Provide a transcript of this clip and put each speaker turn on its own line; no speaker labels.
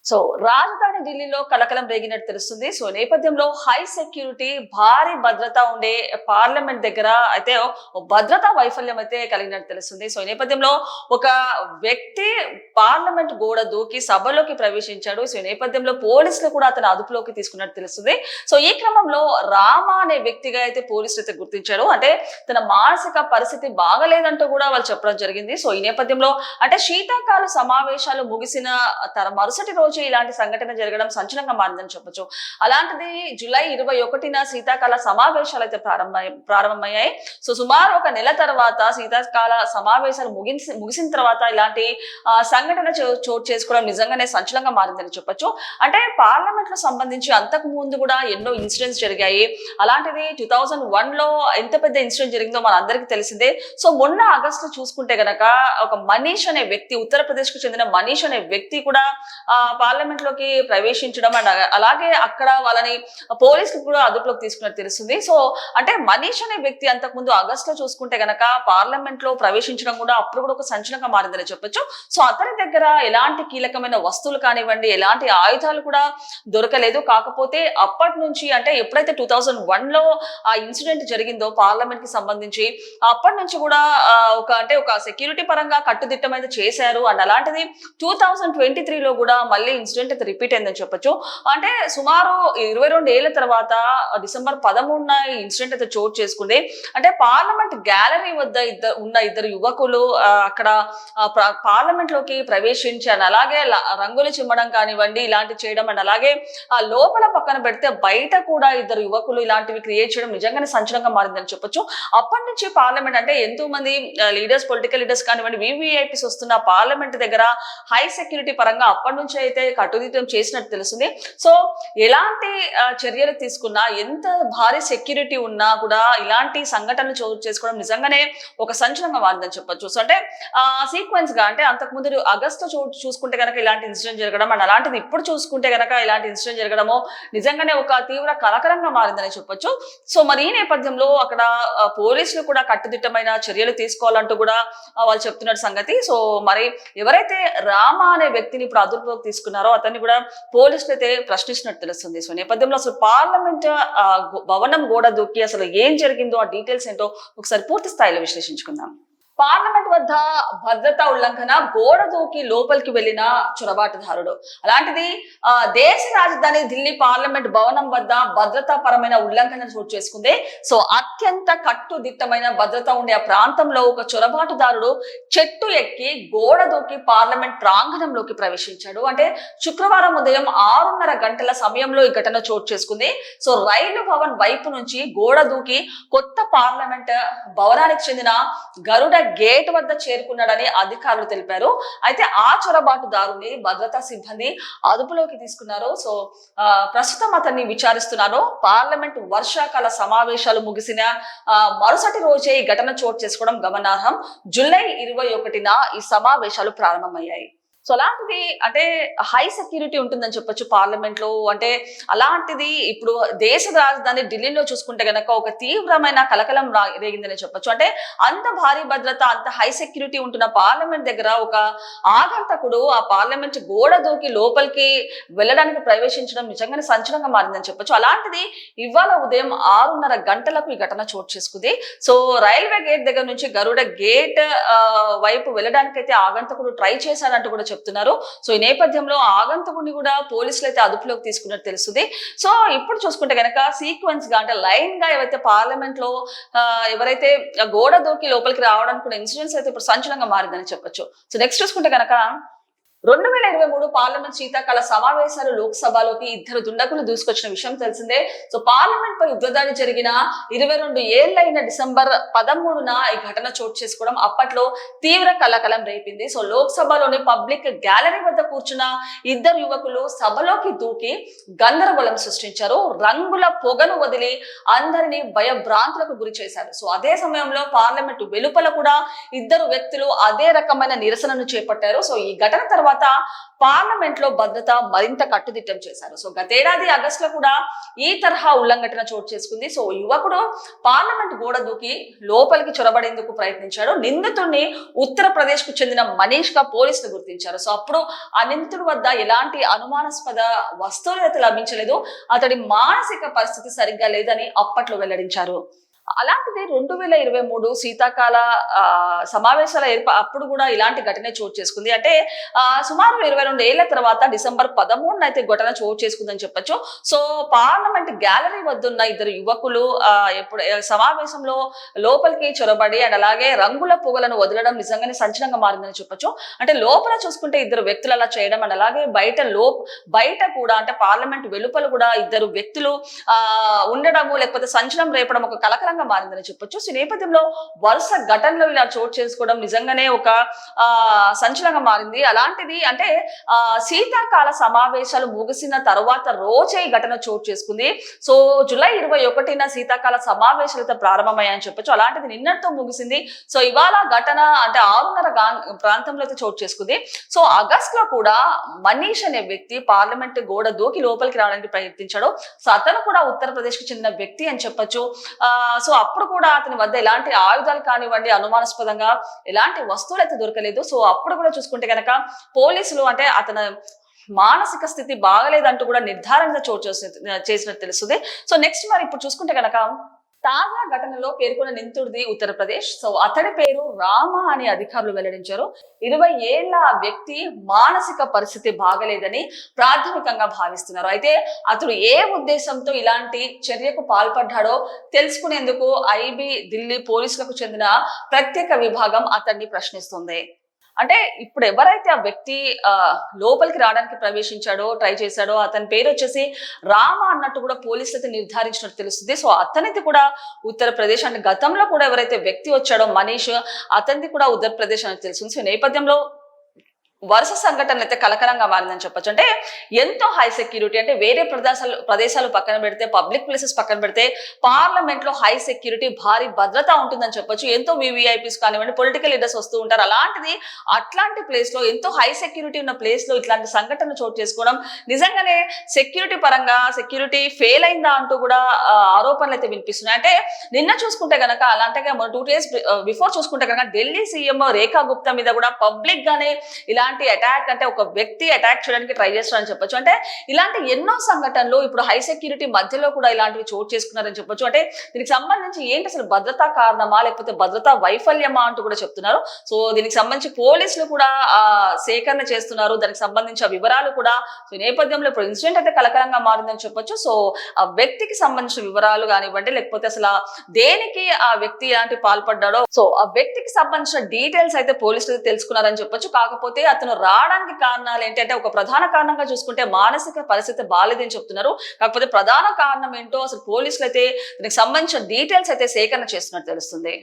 So రాజధాని ఢిల్లీలో కలకలం రేగినట్టు తెలుస్తుంది. సో నేపథ్యంలో హై సెక్యూరిటీ, భారీ భద్రత ఉండే పార్లమెంట్ దగ్గర అయితే భద్రతా వైఫల్యం అయితే కలిగినట్టు తెలుస్తుంది. సో ఈ నేపథ్యంలో ఒక వ్యక్తి పార్లమెంట్ గోడ దూకి సభలోకి ప్రవేశించాడు. సో ఈ నేపథ్యంలో పోలీసులు కూడా అతను అదుపులోకి తీసుకున్నట్టు తెలుస్తుంది. సో ఈ క్రమంలో రామ అనే వ్యక్తిగా అయితే పోలీసులు అయితే గుర్తించారు. అంటే తన మానసిక పరిస్థితి బాగలేదంటూ కూడా వాళ్ళు చెప్పడం జరిగింది. సో ఈ నేపథ్యంలో అంటే శీతాకాల సమావేశాలు ముగిసిన మరుసటి రోజు ఇలాంటి సంఘటన జరగడం సంచలనంగా మారిందని చెప్పొచ్చు. అలాంటిది జూలై 21న శీతాకాల సమావేశాలు అయితే ప్రారంభమయ్యాయి. సో సుమారు ఒక నెల తర్వాత శీతాకాల సమావేశాలు ముగిసిన తర్వాత ఇలాంటి సంఘటన చోటు చేసుకోవడం నిజంగానే సంచలనంగా మారిందని చెప్పొచ్చు. అంటే పార్లమెంట్ లో సంబంధించి అంతకు ముందు కూడా ఎన్నో ఇన్సిడెంట్స్ జరిగాయి. అలాంటిది 2001 లో ఎంత పెద్ద ఇన్సిడెంట్ జరిగిందో మన అందరికీ తెలిసిందే. సో మొన్న ఆగస్టు చూసుకుంటే గనక ఒక మనీష్ అనే వ్యక్తి, ఉత్తరప్రదేశ్ కు చెందిన మనీష్ అనే వ్యక్తి కూడా పార్లమెంట్ లోకి ప్రవేశించడం అండ్ అలాగే అక్కడ వాళ్ళని పోలీసులు కూడా అదుపులోకి తీసుకున్నట్టు తెలుస్తుంది. సో అంటే మనీష్ అనే వ్యక్తి అంతకుముందు ఆగస్టులో చూసుకుంటే గనక పార్లమెంట్ లో ప్రవేశించడం కూడా అప్పుడు కూడా ఒక సంచలనంగా మారిందని చెప్పొచ్చు. సో అతని దగ్గర ఎలాంటి కీలకమైన వస్తువులు కానివ్వండి, ఎలాంటి ఆయుధాలు కూడా దొరకలేదు. కాకపోతే అప్పటి నుంచి అంటే ఎప్పుడైతే 2001 లో ఆ ఇన్సిడెంట్ జరిగిందో పార్లమెంట్ కి సంబంధించి అప్పటి నుంచి కూడా ఒక సెక్యూరిటీ పరంగా కట్టుదిట్టమైన చేశారు. అండ్ అలాంటిది 2023లో కూడా మళ్ళీ ఇన్సిడెంట్ అయితే రిపీట్ అయిందని చెప్పొచ్చు. అంటే సుమారు 22 ఏళ్ల తర్వాత డిసెంబర్ 13న ఇన్సిడెంట్ అయితే చోటు చేసుకుంది. అంటే పార్లమెంట్ గ్యాలరీ వద్ద ఇద్దరు యువకులు అక్కడ పార్లమెంట్ లోకి ప్రవేశించాను. అలాగే రంగులు చిమ్మడం కానివ్వండి, ఇలాంటి చేయడం అండ్ అలాగే లోపల పక్కన పెడితే బయట కూడా ఇద్దరు యువకులు ఇలాంటివి క్రియేట్ చేయడం నిజంగానే సంచలనంగా మారిందని చెప్పొచ్చు. అప్పటి నుంచి పార్లమెంట్ అంటే ఎంతో మంది లీడర్స్, పొలిటికల్ లీడర్స్ కానివ్వండి, వివిఐపీస్ వస్తున్న పార్లమెంట్ దగ్గర హై సెక్యూరిటీ పరంగా అప్పటి నుంచి అయితే కట్టుదిట్టం చేసినట్టు తెలుస్తుంది. సో ఎలాంటి చర్యలు తీసుకున్నా, ఎంత భారీ సెక్యూరిటీ ఉన్నా కూడా ఇలాంటి సంఘటనలు చోటు చేసుకోవడం నిజంగానే ఒక సంచలనంగా మారిందని చెప్పొచ్చు. సో అంటే సీక్వెన్స్ గా అంటే అంతకుముందు ఆగస్టు చూసుకుంటే కనుక ఇలాంటి ఇన్సిడెంట్ జరగడం అండ్ అలాంటిది ఇప్పుడు చూసుకుంటే కనుక ఇలాంటి ఇన్సిడెంట్ జరగడము నిజంగానే ఒక తీవ్ర కలకరంగా మారిందని చెప్పొచ్చు. సో మరి ఈ నేపథ్యంలో అక్కడ పోలీసులు కూడా కట్టుదిట్టమైన చర్యలు తీసుకోవాలంటూ కూడా వాళ్ళు చెప్తున్న సంగతి. సో మరి ఎవరైతే రామ అనే వ్యక్తిని ఇప్పుడు అదుపులోకి తీసుకున్నారో అతన్ని కూడా పోలీసులు అయితే ప్రశ్నిస్తున్నట్టు తెలుస్తుంది. సో నేపథ్యంలో అసలు పార్లమెంట్ భవనం గోడ దూకి అసలు ఏం జరిగిందో ఆ డీటెయిల్స్ ఏంటో ఒకసారి పూర్తి స్థాయిలో విశ్లేషించుకుందాం. పార్లమెంట్ వద్ద భద్రతా ఉల్లంఘన, గోడ దూకి లోపలికి వెళ్లిన చొరబాటుదారుడు. అలాంటిది దేశ రాజధాని ఢిల్లీ పార్లమెంట్ భవనం వద్ద భద్రతా పరమైన ఉల్లంఘన చోటు చేసుకుంది. సో అత్యంత కట్టుదిట్టమైన భద్రత ఉండే ఆ ప్రాంతంలో ఒక చొరబాటుదారుడు చెట్టు ఎక్కి గోడ దూకి పార్లమెంట్ ప్రాంగణంలోకి ప్రవేశించాడు. అంటే శుక్రవారం ఉదయం 6:30 గంటల సమయంలో ఈ ఘటన చోటు చేసుకుంది. సో రైలు భవన్ వైపు నుంచి గోడ దూకి కొత్త పార్లమెంట్ భవనానికి చెందిన గరుడ గేట్ వద్ద చేరుకున్నాడని అధికారులు తెలిపారు. అయితే ఆ చొరబాటుదారుని భద్రతా సిబ్బంది అదుపులోకి తీసుకున్నారు. సో ప్రస్తుతం అతన్ని విచారిస్తున్నారు. పార్లమెంట్ వర్షాకాల సమావేశాలు ముగిసిన మరుసటి రోజే ఈ ఘటన చోటు చేసుకోవడం గమనార్హం. జూలై 21న ఈ సమావేశాలు ప్రారంభమయ్యాయి. సో అలాంటిది అంటే హై సెక్యూరిటీ ఉంటుందని చెప్పొచ్చు పార్లమెంట్ లో. అంటే అలాంటిది ఇప్పుడు దేశ రాజధాని ఢిల్లీలో చూసుకుంటే గనక ఒక తీవ్రమైన కలకలం రేగిందని చెప్పొచ్చు. అంటే అంత భారీ భద్రత, అంత హై సెక్యూరిటీ ఉంటున్న పార్లమెంట్ దగ్గర ఒక ఆగంతకుడు ఆ పార్లమెంట్ గోడ దూకి లోపలికి వెళ్ళడానికి ప్రవేశించడం నిజంగానే సంచలనంగా మారిందని చెప్పొచ్చు. అలాంటిది ఇవాళ ఉదయం 6:30 గంటలకు ఈ ఘటన చోటు చేసుకుంది. సో రైల్వే గేట్ దగ్గర నుంచి గరుడ గేట్ వైపు వెళ్ళడానికి అయితే ఆగంతకుడు ట్రై చేశాడంటూ కూడా చెప్తున్నారు. సో ఈ నేపథ్యంలో ఆగంతకుడిని కూడా పోలీసులు అయితే అదుపులోకి తీసుకున్నట్టు తెలుస్తుంది. సో ఇప్పుడు చూసుకుంటే కనుక సీక్వెన్స్ గా అంటే లైన్ గా ఏవైతే పార్లమెంట్ లో ఎవరైతే గోడ దూకి లోపలికి రావడానికి కూడా ఇన్సిడెంట్స్ అయితే ఇప్పుడు సంచలనంగా మారిందని చెప్పొచ్చు. సో నెక్స్ట్ చూసుకుంటే కనుక 2023 పార్లమెంట్ శీతాకాల సమావేశాలు లోక్సభలోకి ఇద్దరు దుండగులు దూసుకొచ్చిన విషయం తెలిసిందే. సో పార్లమెంట్ పై ఉగ్రదాడి జరిగిన 22 ఏళ్లైన డిసెంబర్ 13న ఈ ఘటన చోటు చేసుకోవడం అప్పట్లో తీవ్ర కలకలం రేపింది. సో లోక్సభలోని పబ్లిక్ గ్యాలరీ వద్ద కూర్చున్న ఇద్దరు యువకులు సభలోకి దూకి గందరగోళం సృష్టించారు. రంగుల పొగను వదిలి అందరినీ భయభ్రాంతులకు గురి చేశారు. సో అదే సమయంలో పార్లమెంట్ వెలుపల కూడా ఇద్దరు వ్యక్తులు అదే రకమైన నిరసనను చేపట్టారు. సో ఈ ఘటన తర్వాత తర్వాత పార్లమెంట్ లో భద్రత మరింత కట్టుదిట్టం చేశారు. సో గతేడాది ఆగస్టులో కూడా ఈ తరహా ఉల్లంఘన చోటు చేసుకుంది. సో యువకుడు పార్లమెంట్ గోడ దూకి లోపలికి చొరబడేందుకు ప్రయత్నించాడు. నిందితుడిని ఉత్తరప్రదేశ్ కు చెందిన మనీష్ గా పోలీసులు గుర్తించారు. సో అప్పుడు ఆ నిందితుడి వద్ద ఎలాంటి అనుమానాస్పద వస్తువులు అయితే లభించలేదు. అతడి మానసిక పరిస్థితి సరిగ్గా లేదని అప్పట్లో వెల్లడించారు. అలాంటిది 2023 శీతాకాల సమావేశాల అప్పుడు కూడా ఇలాంటి ఘటన చోటు చేసుకుంది. అంటే సుమారు 22 ఏళ్ల తర్వాత డిసెంబర్ 13 అయితే ఘటన చోటు చేసుకుందని చెప్పొచ్చు. సో పార్లమెంట్ గ్యాలరీ వద్ద ఉన్న ఇద్దరు యువకులు ఎప్పుడు సమావేశంలో లోపలికి చొరబడి అండ్ అలాగే రంగుల పొగలను వదలడం నిజంగానే సంచలనంగా మారిందని చెప్పొచ్చు. అంటే లోపల చూసుకుంటే ఇద్దరు వ్యక్తులు అలా చేయడం అండ్ అలాగే బయట కూడా అంటే పార్లమెంట్ వెలుపల కూడా ఇద్దరు వ్యక్తులు ఉండడము లేకపోతే సంచలనం రేపడం ఒక కలకలంగా మారిందని చెప్పొచ్చు. ఈ నేపథ్యంలో వరుస ఘటనలు ఇలా చోటు చేసుకోవడం నిజంగానే ఒక సంచలనంగా మారింది. అలాంటిది అంటే శీతాకాల సమావేశాలు ముగిసిన తర్వాత రోజే ఈ ఘటన చోటు చేసుకుంది. సో జూలై 21న శీతాకాల సమావేశాలతో ప్రారంభమయ్యాయని చెప్పొచ్చు. అలాంటిది నిన్నటితో ముగిసింది. సో ఇవాళ ఘటన అంటే 6:30 ప్రాంతంలో అయితే చోటు చేసుకుంది. సో ఆగస్ట్ లో కూడా మనీష్ అనే వ్యక్తి పార్లమెంట్ గోడ దూకి లోపలికి రావడానికి ప్రయత్నించాడు. సో అతను కూడా ఉత్తరప్రదేశ్ కు చెందిన వ్యక్తి అని చెప్పొచ్చు. సో అప్పుడు కూడా అతని వద్ద ఎలాంటి ఆయుధాలు కానివ్వండి అనుమానాస్పదంగా ఎలాంటి వస్తువులు అయితే దొరకలేదు. సో అప్పుడు కూడా చూసుకుంటే కనుక పోలీసులు అంటే అతను మానసిక స్థితి బాగలేదంటూ కూడా నిర్ధారణ చేసినట్టు తెలుస్తుంది. సో నెక్స్ట్ మరి ఇప్పుడు చూసుకుంటే కనుక తాజా ఘటనలో పేర్కొన్న నిందితుడిది ఉత్తరప్రదేశ్. సో అతడి పేరు రామ అని అధికారులు వెల్లడించారు. 20 ఏళ్ల వ్యక్తి మానసిక పరిస్థితి బాగలేదని ప్రాథమికంగా భావిస్తున్నారు. అయితే అతడు ఏ ఉద్దేశంతో ఇలాంటి చర్యకు పాల్పడ్డాడో తెలుసుకునేందుకు ఐబీ ఢిల్లీ పోలీసులకు చెందిన ప్రత్యేక విభాగం అతన్ని ప్రశ్నిస్తుంది. అంటే ఇప్పుడు ఎవరైతే ఆ వ్యక్తి లోపలికి రావడానికి ప్రవేశించాడో ట్రై చేశాడో అతని పేరు వచ్చేసి రామ అన్నట్టు కూడా పోలీసులు అయితే నిర్ధారించినట్టు తెలుస్తుంది. సో అతనిది కూడా ఉత్తరప్రదేశ్ అంటే గతంలో కూడా ఎవరైతే వ్యక్తి వచ్చాడో మనీష్ అతనిది కూడా ఉత్తరప్రదేశ్ అని తెలుస్తుంది. సో నేపథ్యంలో వరుస సంఘటనలు అయితే కలకలంగా మారిందని చెప్పొచ్చు. అంటే ఎంతో హై సెక్యూరిటీ అంటే వేరే ప్రదేశాలు పక్కన పెడితే పబ్లిక్ ప్లేసెస్ పక్కన పెడితే పార్లమెంట్ లో హై సెక్యూరిటీ భారీ భద్రత ఉంటుందని చెప్పొచ్చు. ఎంతో వివిఐపీస్ కానివ్వండి పొలిటికల్ లీడర్స్ వస్తూ ఉంటారు. అలాంటిది అట్లాంటి ప్లేస్ లో ఎంతో హై సెక్యూరిటీ ఉన్న ప్లేస్ లో ఇట్లాంటి సంఘటనలు చోటు చేసుకోవడం నిజంగానే సెక్యూరిటీ పరంగా సెక్యూరిటీ ఫెయిల్ అయిందా అంటూ కూడా ఆరోపణలు అయితే వినిపిస్తున్నాయి. అంటే నిన్న చూసుకుంటే కనుక అలాంటిగా 2 days బిఫోర్ చూసుకుంటే కనుక ఢిల్లీ సీఎం రేఖా గుప్తా మీద కూడా పబ్లిక్ గానే ఇలాంటి అటాక్ అంటే ఒక వ్యక్తి అటాక్ చేయడానికి ట్రై చేస్తారని చెప్పొచ్చు. అంటే ఇలాంటి ఎన్నో సంఘటనలు ఇప్పుడు హై సెక్యూరిటీ మధ్యలో కూడా ఇలాంటివి చోటు చేసుకున్నారని చెప్పొచ్చు. అంటే దీనికి సంబంధించి ఏంటి అసలు భద్రతా కారణమా లేకపోతే భద్రతా వైఫల్యమా అంటూ కూడా చెప్తున్నారు. సో దీనికి సంబంధించి పోలీసులు కూడా సేకరణ చేస్తున్నారు. దానికి సంబంధించిన వివరాలు కూడా సో నేపథ్యంలో ఇప్పుడు ఇన్సిడెంట్ అయితే కలకలంగా మారిందని చెప్పొచ్చు. సో ఆ వ్యక్తికి సంబంధించిన వివరాలు కానివ్వండి లేకపోతే అసలు దేనికి ఆ వ్యక్తి ఎలాంటి పాల్పడ్డాడో సో ఆ వ్యక్తికి సంబంధించిన డీటెయిల్స్ అయితే పోలీసులు తెలుసుకున్నారని చెప్పొచ్చు. కాకపోతే అతను రావడానికి కారణాలు ఏంటంటే ఒక ప్రధాన కారణంగా చూసుకుంటే మానసిక పరిస్థితి బాలేదని చెప్తున్నారు. కాకపోతే ప్రధాన కారణం ఏంటో అసలు పోలీసులు అయితే దీనికి సంబంధించిన డీటెయిల్స్ అయితే సేకరణ చేస్తున్నట్టు తెలుస్తుంది.